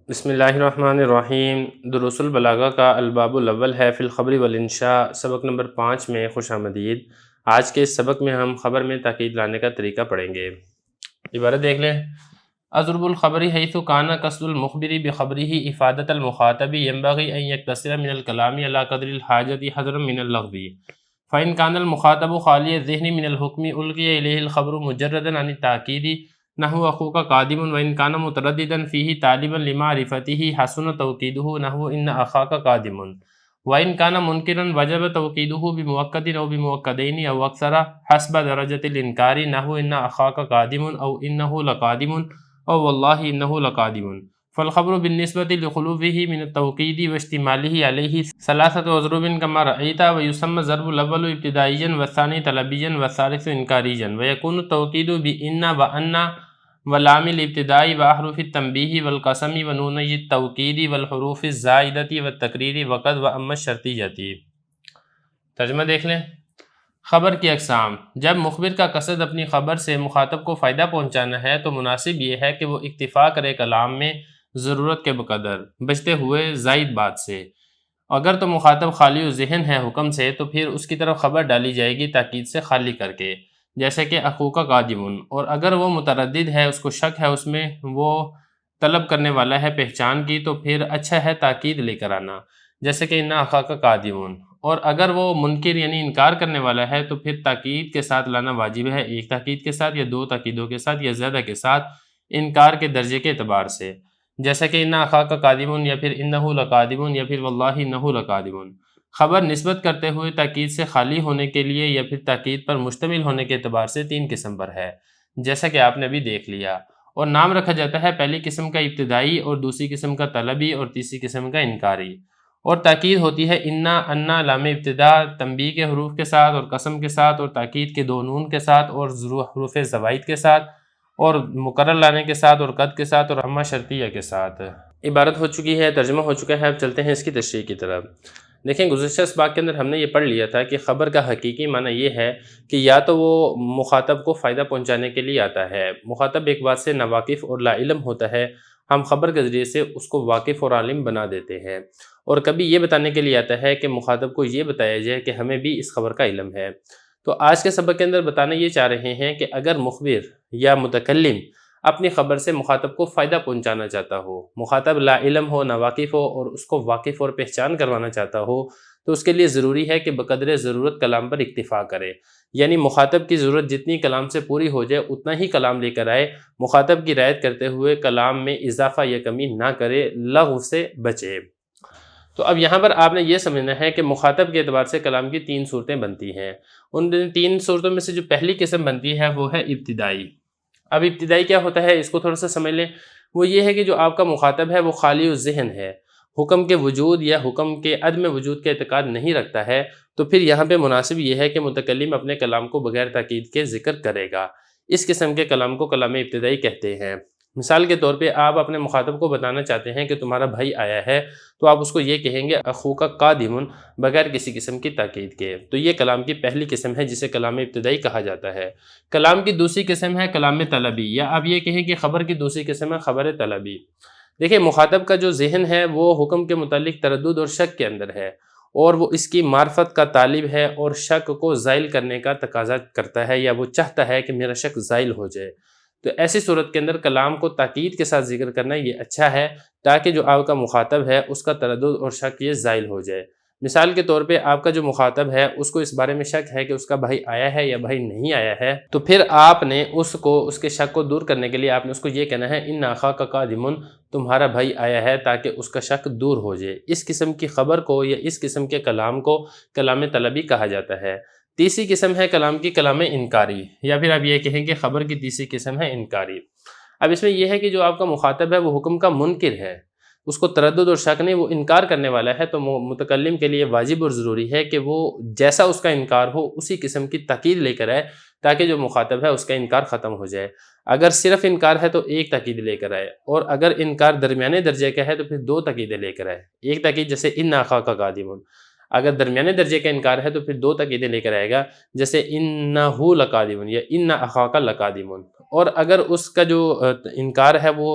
بسم اللہ الرحمن الرحیم۔ دروس البلاغہ کا الباب الاول ہے فی الخبر والانشاء، سبق نمبر 5 میں خوش آمدید۔ آج کے اس سبق میں ہم خبر میں تاکید لانے کا طریقہ پڑھیں گے۔ عبارت دیکھ لیں۔ اضرب الخبر حیث کان قصد المخبر بخبره افادۃ المخاطب ينبغي ان يقتصر من الكلام على قدر الحاجة حذرا من اللغو، فإن كان المخاطب خالی الذہن من الحکم القی الیہ الخبر مجردا عن التاکید نحو اخوک قادم وان کان مترددا فیہ طالبا لمعرفتہ حسن توکیدہ نحو ان اخاک قادم وان کان منکرا وجب توکیدہ بمؤکد او بمؤکدین او اکثر حسب درجۃ الانکار نحو ان اخاک قادم او انہ لقادم او واللہ انہ لقادم، فالخبر بالنسبة لخلوه من التوکید واشتماله علیہ ثلاثة اضرب كما رأيت، ويسمى الضرب الأول ابتدائيا والثاني طلبيا والثالث إنكاريا، ويكون التوكيد بإن وأن ولام الابتداء وأحرف التنبيه والقسم ونوني التوكيد والحروف الزائدة والتقرير وقد وأما الشرطية۔ ترجمہ دیکھ لیں۔ خبر کی اقسام۔ جب مخبر کا قصد اپنی خبر سے مخاطب کو فائدہ پہنچانا ہے تو مناسب یہ ہے کہ وہ اکتفا کرے کلام میں ضرورت کے بقدر، بچتے ہوئے زائد بات سے۔ اگر تو مخاطب خالی و ذہن ہے حکم سے تو پھر اس کی طرف خبر ڈالی جائے گی تاکید سے خالی کر کے، جیسے کہ اخوک قادم، اور اگر وہ متردد ہے، اس کو شک ہے، اس میں وہ طلب کرنے والا ہے پہچان کی، تو پھر اچھا ہے تاکید لے کر آنا، جیسے کہ ان اخاک قادم، اور اگر وہ منکر یعنی انکار کرنے والا ہے تو پھر تاکید کے ساتھ لانا واجب ہے، ایک تاکید کے ساتھ یا دو تاکیدوں کے ساتھ یا زیادہ کے ساتھ، انکار کے درجے کے اعتبار سے، جیسے کہ ان اخاک قادم یا پھر انہ لقادم یا پھر واللہ انہ لقادم۔ خبر نسبت کرتے ہوئے تاکید سے خالی ہونے کے لیے یا پھر تاکید پر مشتمل ہونے کے اعتبار سے 3 قسم پر ہے، جیسا کہ آپ نے ابھی دیکھ لیا، اور نام رکھا جاتا ہے پہلی قسم کا ابتدائی، اور دوسری قسم کا طلبی، اور تیسری قسم کا انکاری۔ اور تاکید ہوتی ہے انا، انا لام ابتدا تنبیہ کے حروف کے ساتھ اور قسم کے ساتھ، اور تاکید کے 2 نون کے ساتھ اور حروف زوائد کے ساتھ، اور مقرر لانے کے ساتھ، اور قد کے ساتھ، اور اما شرطیہ کے ساتھ۔ عبارت ہو چکی ہے، ترجمہ ہو چکا ہے، اب چلتے ہیں اس کی تشریح کی طرف۔ دیکھیں، گزشتہ اسباق کے اندر ہم نے یہ پڑھ لیا تھا کہ خبر کا حقیقی معنی یہ ہے کہ یا تو وہ مخاطب کو فائدہ پہنچانے کے لیے آتا ہے، مخاطب ایک بات سے ناواقف اور لا علم ہوتا ہے، ہم خبر کے ذریعے سے اس کو واقف اور عالم بنا دیتے ہیں، اور کبھی یہ بتانے کے لیے آتا ہے کہ مخاطب کو یہ بتایا جائے کہ ہمیں بھی اس خبر کا علم ہے۔ تو آج کے سبق کے اندر بتانا یہ چاہ رہے ہیں کہ اگر مخبر یا متکلم اپنی خبر سے مخاطب کو فائدہ پہنچانا چاہتا ہو، مخاطب لا علم ہو، ناواقف ہو، اور اس کو واقف اور پہچان کروانا چاہتا ہو، تو اس کے لیے ضروری ہے کہ بقدر ضرورت کلام پر اکتفا کرے، یعنی مخاطب کی ضرورت جتنی کلام سے پوری ہو جائے اتنا ہی کلام لے کر آئے، مخاطب کی رعایت کرتے ہوئے کلام میں اضافہ یا کمی نہ کرے، لغو سے بچے۔ تو اب یہاں پر آپ نے یہ سمجھنا ہے کہ مخاطب کے اعتبار سے کلام کی 3 صورتیں بنتی ہیں، ان 3 صورتوں میں سے جو پہلی قسم بنتی ہے وہ ہے ابتدائی۔ اب ابتدائی کیا ہوتا ہے، اس کو تھوڑا سا سمجھ لیں۔ وہ یہ ہے کہ جو آپ کا مخاطب ہے وہ خالی ذہن ہے، حکم کے وجود یا حکم کے عدم وجود کا اعتقاد نہیں رکھتا ہے، تو پھر یہاں پہ مناسب یہ ہے کہ متکلم اپنے کلام کو بغیر تاکید کے ذکر کرے گا۔ اس قسم کے کلام کو کلام ابتدائی کہتے ہیں۔ مثال کے طور پہ آپ اپنے مخاطب کو بتانا چاہتے ہیں کہ تمہارا بھائی آیا ہے، تو آپ اس کو یہ کہیں گے اخوک قادم، بغیر کسی قسم کی تاکید کے۔ تو یہ کلام کی پہلی قسم ہے جسے کلام ابتدائی کہا جاتا ہے۔ کلام کی دوسری قسم ہے کلام طلبی، یا آپ یہ کہیں کہ خبر کی دوسری قسم ہے خبر طلبی۔ دیکھیں، مخاطب کا جو ذہن ہے وہ حکم کے متعلق تردد اور شک کے اندر ہے، اور وہ اس کی معرفت کا طالب ہے، اور شک کو زائل کرنے کا تقاضا کرتا ہے، یا وہ چاہتا ہے کہ میرا شک زائل ہو جائے۔ تو ایسی صورت کے اندر کلام کو تاکید کے ساتھ ذکر کرنا یہ اچھا ہے، تاکہ جو آپ کا مخاطب ہے اس کا تردد اور شک یہ زائل ہو جائے۔ مثال کے طور پہ آپ کا جو مخاطب ہے اس کو اس بارے میں شک ہے کہ اس کا بھائی آیا ہے یا بھائی نہیں آیا ہے، تو پھر آپ نے اس کے شک کو دور کرنے کے لیے آپ نے اس کو یہ کہنا ہے ان اخاک قادم، تمہارا بھائی آیا ہے، تاکہ اس کا شک دور ہو جائے۔ اس قسم کی خبر کو یا اس قسم کے کلام کو کلام طلبی کہا جاتا ہے۔ تیسری قسم ہے کلام کی کلام انکاری، یا پھر آپ یہ کہیں کہ خبر کی تیسری قسم ہے انکاری۔ اب اس میں یہ ہے کہ جو آپ کا مخاطب ہے وہ حکم کا منکر ہے، اس کو تردد اور شک نہیں، وہ انکار کرنے والا ہے، تو متکلم کے لیے واجب اور ضروری ہے کہ وہ جیسا اس کا انکار ہو اسی قسم کی تاکید لے کر آئے، تاکہ جو مخاطب ہے اس کا انکار ختم ہو جائے۔ اگر صرف انکار ہے تو ایک تاکید لے کر آئے، اور اگر انکار درمیانے درجے کا ہے تو پھر 2 تاکیدیں لے کر آئے۔ ایک تاکید جیسے ان اخاک قادم، اگر درمیانے درجے کا انکار ہے تو پھر 2 تاکیدیں لے کر آئے گا، جیسے انہ لقادم یا ان اخاک لقادم۔ اور اگر اس کا جو انکار ہے وہ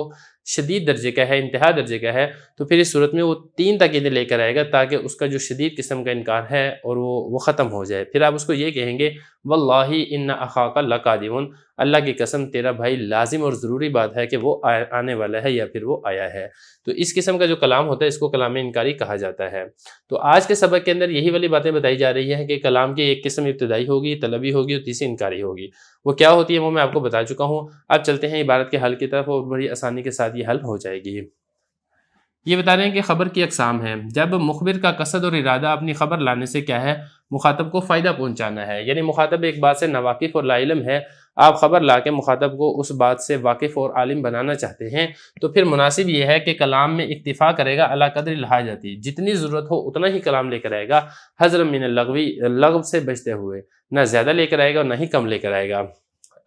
شدید درجے کا ہے، انتہا درجے کا ہے، تو پھر اس صورت میں وہ 3 تاکیدیں لے کر آئے گا تاکہ اس کا جو شدید قسم کا انکار ہے اور وہ ختم ہو جائے۔ پھر آپ اس کو یہ کہیں گے واللہ ان اخاک لقادم، اللہ کی قسم تیرا بھائی لازم اور ضروری بات ہے کہ وہ آنے والا ہے یا پھر وہ آیا ہے۔ تو اس قسم کا جو کلام ہوتا ہے اس کو کلام انکاری کہا جاتا ہے۔ تو آج کے سبق کے اندر یہی والی باتیں بتائی جا رہی ہیں کہ کلام کی ایک قسم ابتدائی ہوگی، طلبی ہوگی اور تیسری انکاری ہوگی۔ وہ کیا ہوتی ہے وہ میں آپ کو بتا چکا ہوں۔ اب چلتے ہیں عبارت کے حل کی طرف اور بڑی آسانی کے ساتھ یہ حل ہو جائے گی۔ یہ بتا رہے ہیں کہ خبر کی اقسام ہیں۔ جب مخبر کا قصد اور ارادہ اپنی خبر لانے سے کیا ہے، مخاطب کو فائدہ پہنچانا ہے، یعنی مخاطب ایک بات سے ناواقف اور لا علم ہے، آپ خبر لا کے مخاطب کو اس بات سے واقف اور عالم بنانا چاہتے ہیں، تو پھر مناسب یہ ہے کہ کلام میں اکتفا کرے گا علی قدر الحاجتی، جتنی ضرورت ہو اتنا ہی کلام لے کر آئے گا، حذرا من اللغوی، لغو سے بچتے ہوئے، نہ زیادہ لے کر آئے گا اور نہ ہی کم لے کر آئے گا۔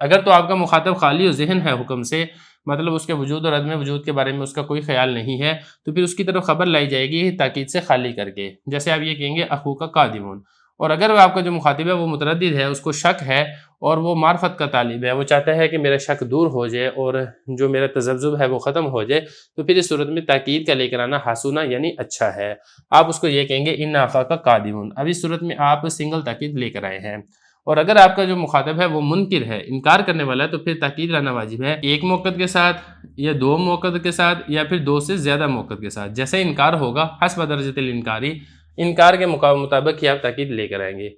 اگر تو آپ کا مخاطب خالی و ذہن ہے حکم سے، مطلب اس کے وجود اور عدم وجود کے بارے میں اس کا کوئی خیال نہیں ہے، تو پھر اس کی طرف خبر لائی جائے گی تاکید سے خالی کر کے، جیسے آپ یہ کہیں گے اخوک قادمون۔ اور اگر آپ کا جو مخاطب ہے وہ متردد ہے، اس کو شک ہے اور وہ معرفت کا طالب ہے، وہ چاہتا ہے کہ میرا شک دور ہو جائے اور جو میرا تذبذب ہے وہ ختم ہو جائے، تو پھر اس صورت میں تاکید کا لے کر آنا حسونہ یعنی اچھا ہے۔ آپ اس کو یہ کہیں گے ان اخاک قادمون۔ اب اس صورت میں آپ سنگل تاکید لے کر آئے ہیں۔ اور اگر آپ کا جو مخاطب ہے وہ منکر ہے، انکار کرنے والا ہے، تو پھر تاکید لانا واجب ہے، ایک موقع کے ساتھ یا 2 موقع کے ساتھ یا پھر 2 سے زیادہ موقع کے ساتھ، جیسے انکار ہوگا حسب درجۃ الانکاری، انکار کے مطابق ہی آپ تاکید لے کر آئیں گے۔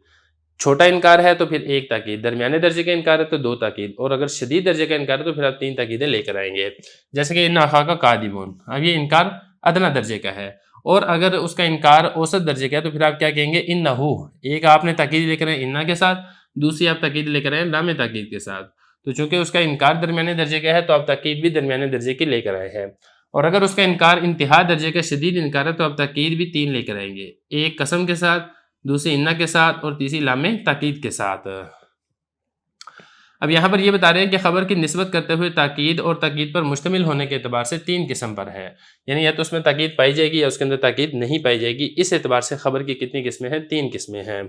چھوٹا انکار ہے تو پھر 1 تاکید، درمیانے درجے کا انکار ہے تو 2 تاکید، اور اگر شدید درجے کا انکار ہے تو پھر آپ 3 تاکیدیں لے کر آئیں گے، جیسے کہ ان اخاک قادمون۔ اب یہ انکار ادنا درجے کا ہے، اور اگر اس کا انکار اوسط درجے کا ہے تو پھر آپ کیا کہیں گے انہو، ایک آپ نے تاکید لے کر آئے انہ کے ساتھ، دوسری آپ تاکید لے کر آئے لام تاکید کے ساتھ۔ تو چونکہ اس کا انکار درمیانے درجے کا ہے تو آپ تاکید بھی درمیانے درجے کی لے کر آئے ہیں، اور اگر اس کا انکار انتہا درجے کا شدید انکار ہے تو آپ تاکید بھی 3 لے کر آئیں گے، ایک قسم کے ساتھ، دوسری انہ کے ساتھ، اور تیسری لام تاکید کے ساتھ۔ اب یہاں پر یہ بتا رہے ہیں کہ خبر کی نسبت کرتے ہوئے تاکید اور تاکید پر مشتمل ہونے کے اعتبار سے 3 قسم پر ہے، یعنی یا تو اس میں تاکید پائی جائے گی یا اس کے اندر تاکید نہیں پائی جائے گی۔ اس اعتبار سے خبر کی کتنی قسمیں ہیں؟ 3 قسمیں ہیں۔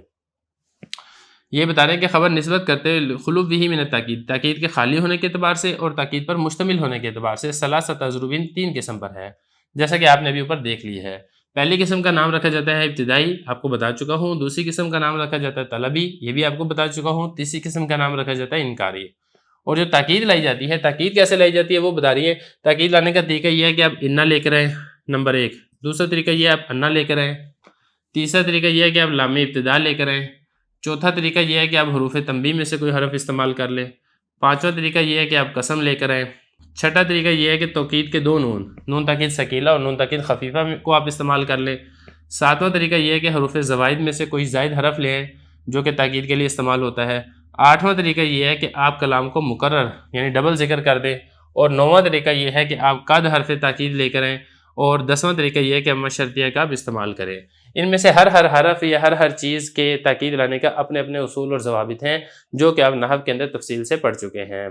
یہ بتا رہے ہیں کہ خبر نسبت کرتے ہوئے خلو بھی من التاکید، تاکید کے خالی ہونے کے اعتبار سے اور تاکید پر مشتمل ہونے کے اعتبار سے ثلاثۃ اضربین 3 قسم پر ہے، جیسا کہ آپ نے ابھی اوپر دیکھ لی ہے۔ پہلی قسم کا نام رکھا جاتا ہے ابتدائی، آپ کو بتا چکا ہوں۔ دوسری قسم کا نام رکھا جاتا ہے طلبی، یہ بھی آپ کو بتا چکا ہوں۔ تیسری قسم کا نام رکھا جاتا ہے انکاری۔ اور جو تاکید لائی جاتی ہے، تاکید کیسے لائی جاتی ہے وہ بتا رہی ہے۔ تاکید لانے کا طریقہ یہ ہے کہ آپ انہ لے کر آئیں، نمبر 1۔ دوسرا طریقہ یہ ہے آپ انہ لے کر آئیں۔ تیسرا طریقہ یہ ہے کہ آپ لام ابتدا لے کر آئیں۔ چوتھا طریقہ یہ ہے کہ آپ حروف تنبیہ میں سے کوئی حرف استعمال کر لیں۔ پانچواں طریقہ یہ ہے کہ آپ قسم لے کر آئیں۔ چھٹا طریقہ یہ ہے کہ توکید کے 2 نون تاکید ثقیلہ اور نون تاکید خفیفہ کو آپ استعمال کر لیں۔ ساتواں طریقہ یہ ہے کہ حروف زوائد میں سے کوئی زائد حرف لیں جو کہ تاکید کے لیے استعمال ہوتا ہے۔ آٹھواں طریقہ یہ ہے کہ آپ کلام کو مکرر یعنی ڈبل ذکر کر دیں، اور نوواں طریقہ یہ ہے کہ آپ قد حرف تاکید لے کر آئیں، اور 10واں طریقہ یہ ہے کہ اما شرطیہ کا آپ استعمال کریں۔ ان میں سے ہر حرف یا ہر چیز کے تاکید لانے کا اپنے اپنے اصول اور ضوابط ہیں جو کہ آپ نحو کے اندر تفصیل سے پڑھ چکے ہیں۔